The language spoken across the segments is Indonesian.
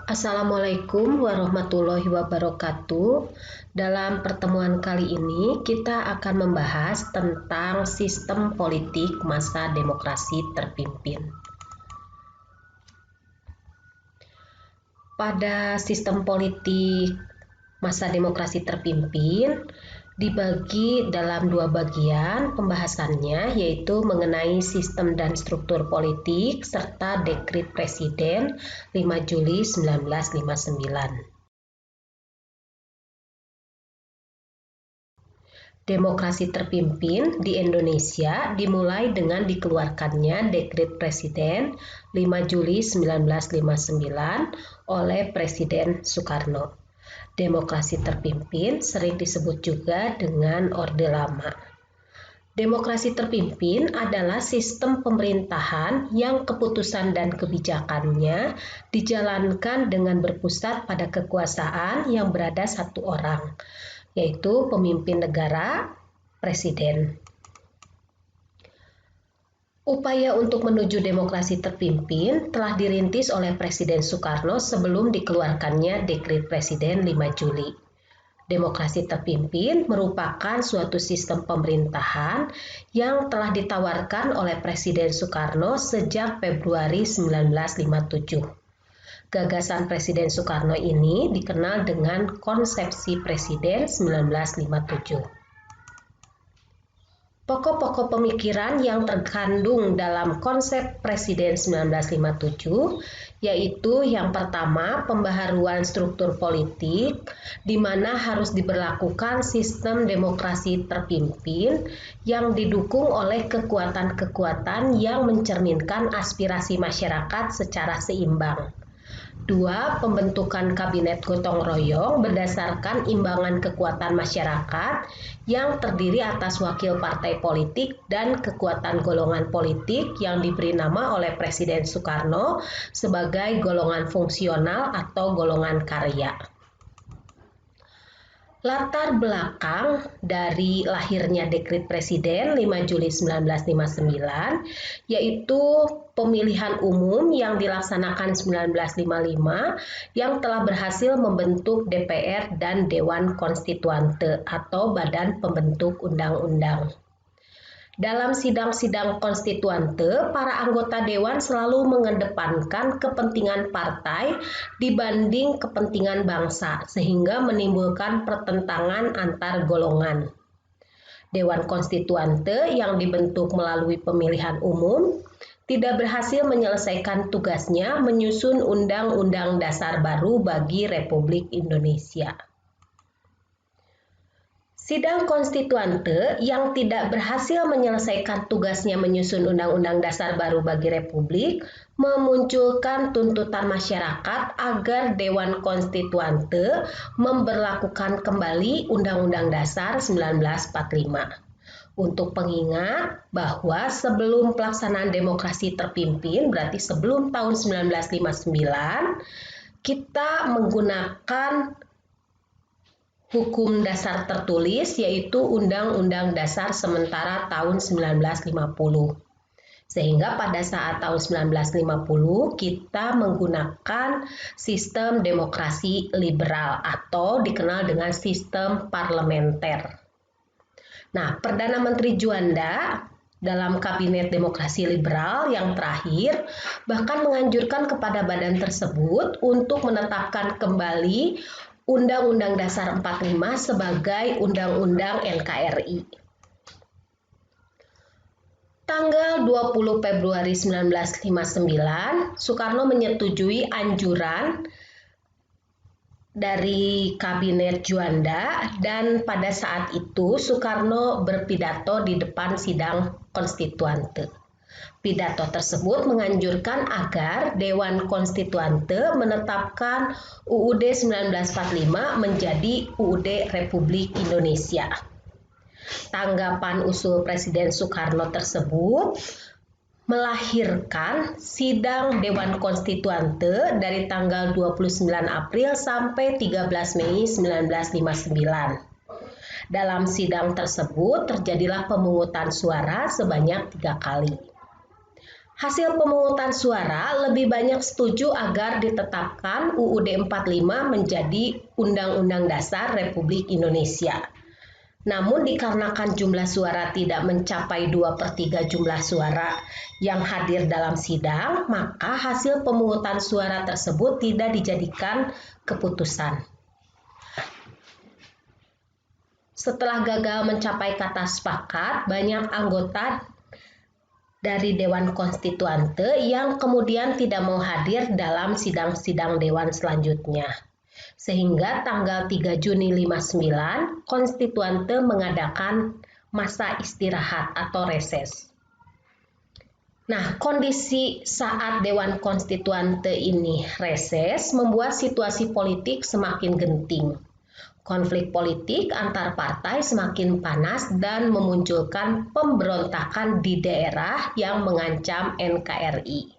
Assalamualaikum warahmatullahi wabarakatuh. Dalam pertemuan kali ini, kita akan membahas tentang sistem politik masa demokrasi terpimpin. Pada sistem politik masa demokrasi terpimpin, dibagi dalam dua bagian pembahasannya, yaitu mengenai sistem dan struktur politik serta dekret Presiden 5 Juli 1959. Demokrasi terpimpin di Indonesia dimulai dengan dikeluarkannya Dekret Presiden 5 Juli 1959 oleh Presiden Soekarno. Demokrasi terpimpin sering disebut juga dengan Orde Lama. Demokrasi terpimpin adalah sistem pemerintahan yang keputusan dan kebijakannya dijalankan dengan berpusat pada kekuasaan yang berada satu orang, yaitu pemimpin negara, presiden. Upaya untuk menuju demokrasi terpimpin telah dirintis oleh Presiden Soekarno sebelum dikeluarkannya Dekret Presiden 5 Juli. Demokrasi terpimpin merupakan suatu sistem pemerintahan yang telah ditawarkan oleh Presiden Soekarno sejak Februari 1957. Gagasan Presiden Soekarno ini dikenal dengan konsepsi Presiden 1957. Pokok-pokok pemikiran yang terkandung dalam konsep Presiden 1957 yaitu yang pertama, pembaharuan struktur politik di mana harus diberlakukan sistem demokrasi terpimpin yang didukung oleh kekuatan-kekuatan yang mencerminkan aspirasi masyarakat secara seimbang. 2. Pembentukan kabinet gotong royong berdasarkan imbangan kekuatan masyarakat yang terdiri atas wakil partai politik dan kekuatan golongan politik yang diberi nama oleh Presiden Soekarno sebagai golongan fungsional atau golongan karya. Latar belakang dari lahirnya Dekret Presiden 5 Juli 1959 yaitu pemilihan umum yang dilaksanakan 1955 yang telah berhasil membentuk DPR dan Dewan Konstituante atau Badan Pembentuk Undang-Undang. Dalam sidang-sidang konstituante, para anggota dewan selalu mengedepankan kepentingan partai dibanding kepentingan bangsa, sehingga menimbulkan pertentangan antar golongan. Dewan konstituante yang dibentuk melalui pemilihan umum tidak berhasil menyelesaikan tugasnya menyusun Undang-Undang Dasar baru bagi Republik Indonesia. Sidang konstituante yang tidak berhasil menyelesaikan tugasnya menyusun Undang-Undang Dasar baru bagi Republik memunculkan tuntutan masyarakat agar Dewan Konstituante memberlakukan kembali Undang-Undang Dasar 1945. Untuk pengingat bahwa sebelum pelaksanaan demokrasi terpimpin, berarti sebelum tahun 1959, kita menggunakan hukum dasar tertulis yaitu Undang-Undang Dasar sementara tahun 1950. Sehingga pada saat tahun 1950 kita menggunakan sistem demokrasi liberal atau dikenal dengan sistem parlementer. Nah, Perdana Menteri Juanda dalam Kabinet Demokrasi Liberal yang terakhir bahkan menganjurkan kepada badan tersebut untuk menetapkan kembali Undang-Undang Dasar 45 sebagai Undang-Undang NKRI. Tanggal 20 Februari 1959, Soekarno menyetujui anjuran dari Kabinet Juanda dan pada saat itu Soekarno berpidato di depan sidang konstituante. Pidato tersebut menganjurkan agar Dewan Konstituante menetapkan UUD 1945 menjadi UUD Republik Indonesia. Tanggapan usul Presiden Soekarno tersebut melahirkan sidang Dewan Konstituante dari tanggal 29 April sampai 13 Mei 1959. Dalam sidang tersebut terjadilah pemungutan suara sebanyak 3 kali. Hasil pemungutan suara lebih banyak setuju agar ditetapkan UUD 45 menjadi Undang-Undang Dasar Republik Indonesia. Namun dikarenakan jumlah suara tidak mencapai 2/3 jumlah suara yang hadir dalam sidang, maka hasil pemungutan suara tersebut tidak dijadikan keputusan. Setelah gagal mencapai kata sepakat, banyak anggota dari Dewan Konstituante yang kemudian tidak mau hadir dalam sidang-sidang Dewan selanjutnya. Sehingga tanggal 3 Juni 59, Konstituante mengadakan masa istirahat atau reses. Nah, kondisi saat Dewan Konstituante ini reses membuat situasi politik semakin genting. Konflik politik antar partai semakin panas dan memunculkan pemberontakan di daerah yang mengancam NKRI.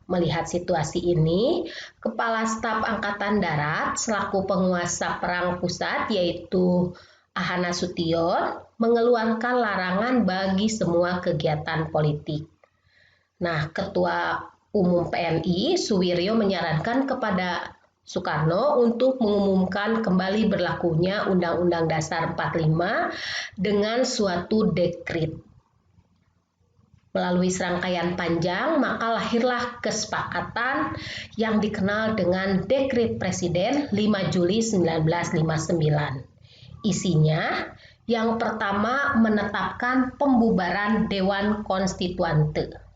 Melihat situasi ini, Kepala Staf Angkatan Darat selaku penguasa perang pusat yaitu Ahana Sution mengeluarkan larangan bagi semua kegiatan politik. Nah, Ketua Umum PNI Suwiryo menyarankan kepada Soekarno untuk mengumumkan kembali berlakunya Undang-Undang Dasar 45 dengan suatu dekret. Melalui serangkaian panjang, maka lahirlah kesepakatan yang dikenal dengan Dekret Presiden 5 Juli 1959. Isinya, yang pertama menetapkan pembubaran Dewan Konstituante.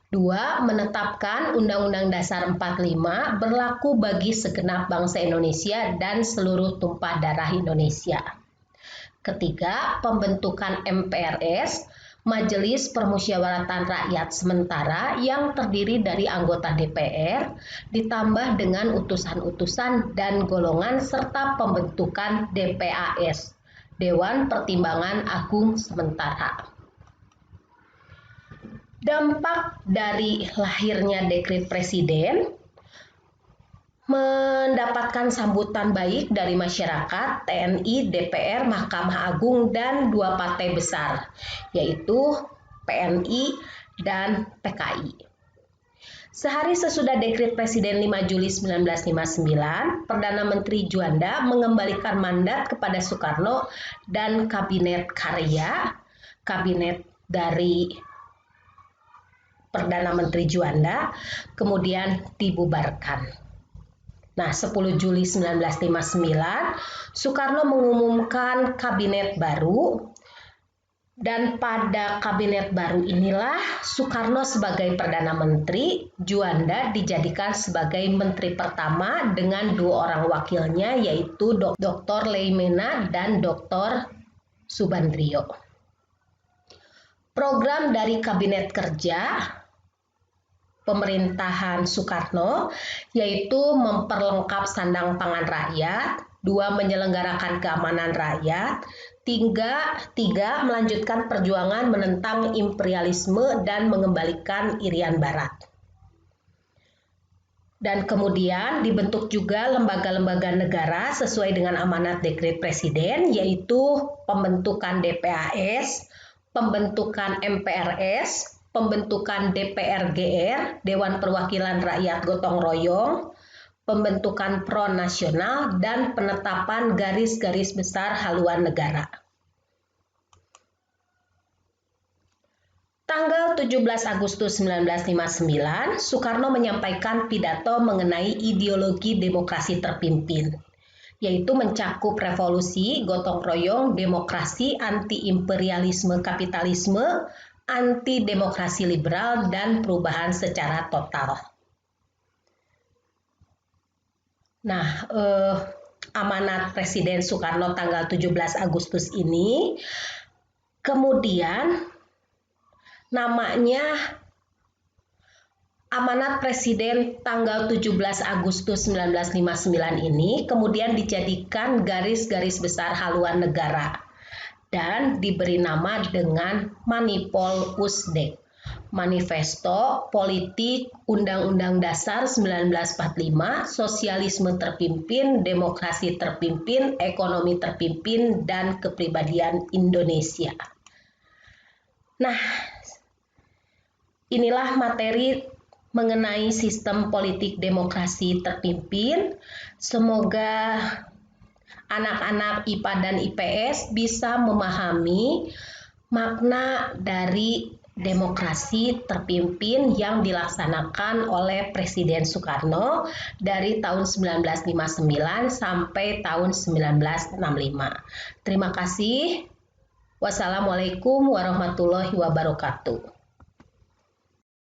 2. Menetapkan Undang-Undang Dasar 45 berlaku bagi segenap bangsa Indonesia dan seluruh tumpah darah Indonesia. Ketiga, pembentukan MPRS, Majelis Permusyawaratan Rakyat Sementara yang terdiri dari anggota DPR, ditambah dengan utusan-utusan dan golongan serta pembentukan DPAS, Dewan Pertimbangan Agung Sementara. Dampak dari lahirnya dekret presiden mendapatkan sambutan baik dari masyarakat, TNI, DPR, Mahkamah Agung, dan 2 partai besar, yaitu PNI dan PKI. Sehari sesudah dekret Presiden 5 Juli 1959, Perdana Menteri Juanda mengembalikan mandat kepada Soekarno dan Kabinet Karya, kabinet dari Perdana Menteri Juanda, kemudian dibubarkan. Nah, 10 Juli 1959, Soekarno mengumumkan kabinet baru, dan pada kabinet baru inilah Soekarno sebagai Perdana Menteri, Juanda dijadikan sebagai Menteri pertama dengan 2 orang wakilnya, yaitu Dr. Leimena dan Dr. Subandrio. Program dari Kabinet Kerja pemerintahan Soekarno yaitu memperlengkap sandang pangan rakyat, 2. menyelenggarakan keamanan rakyat, 3. melanjutkan perjuangan menentang imperialisme dan mengembalikan Irian Barat. Dan kemudian dibentuk juga lembaga-lembaga negara sesuai dengan amanat dekret presiden, yaitu pembentukan DPAS, pembentukan MPRS, pembentukan DPR-GR, Dewan Perwakilan Rakyat Gotong Royong, pembentukan Front Nasional, dan penetapan garis-garis besar haluan negara. Tanggal 17 Agustus 1959, Soekarno menyampaikan pidato mengenai ideologi demokrasi terpimpin, yaitu mencakup revolusi, gotong royong, demokrasi, anti-imperialisme kapitalisme, anti-demokrasi liberal, dan perubahan secara total. Nah, amanat Presiden Soekarno tanggal 17 Agustus ini kemudian namanya amanat Presiden tanggal 17 Agustus 1959 ini kemudian dijadikan garis-garis besar haluan negara dan diberi nama dengan Manipol Usdek, Manifesto Politik Undang-Undang Dasar 1945, Sosialisme Terpimpin, Demokrasi Terpimpin, Ekonomi Terpimpin, dan Kepribadian Indonesia. Nah, inilah materi mengenai sistem politik demokrasi terpimpin. Semoga anak-anak IPA dan IPS bisa memahami makna dari demokrasi terpimpin yang dilaksanakan oleh Presiden Soekarno dari tahun 1959 sampai tahun 1965. Terima kasih. Wassalamualaikum warahmatullahi wabarakatuh.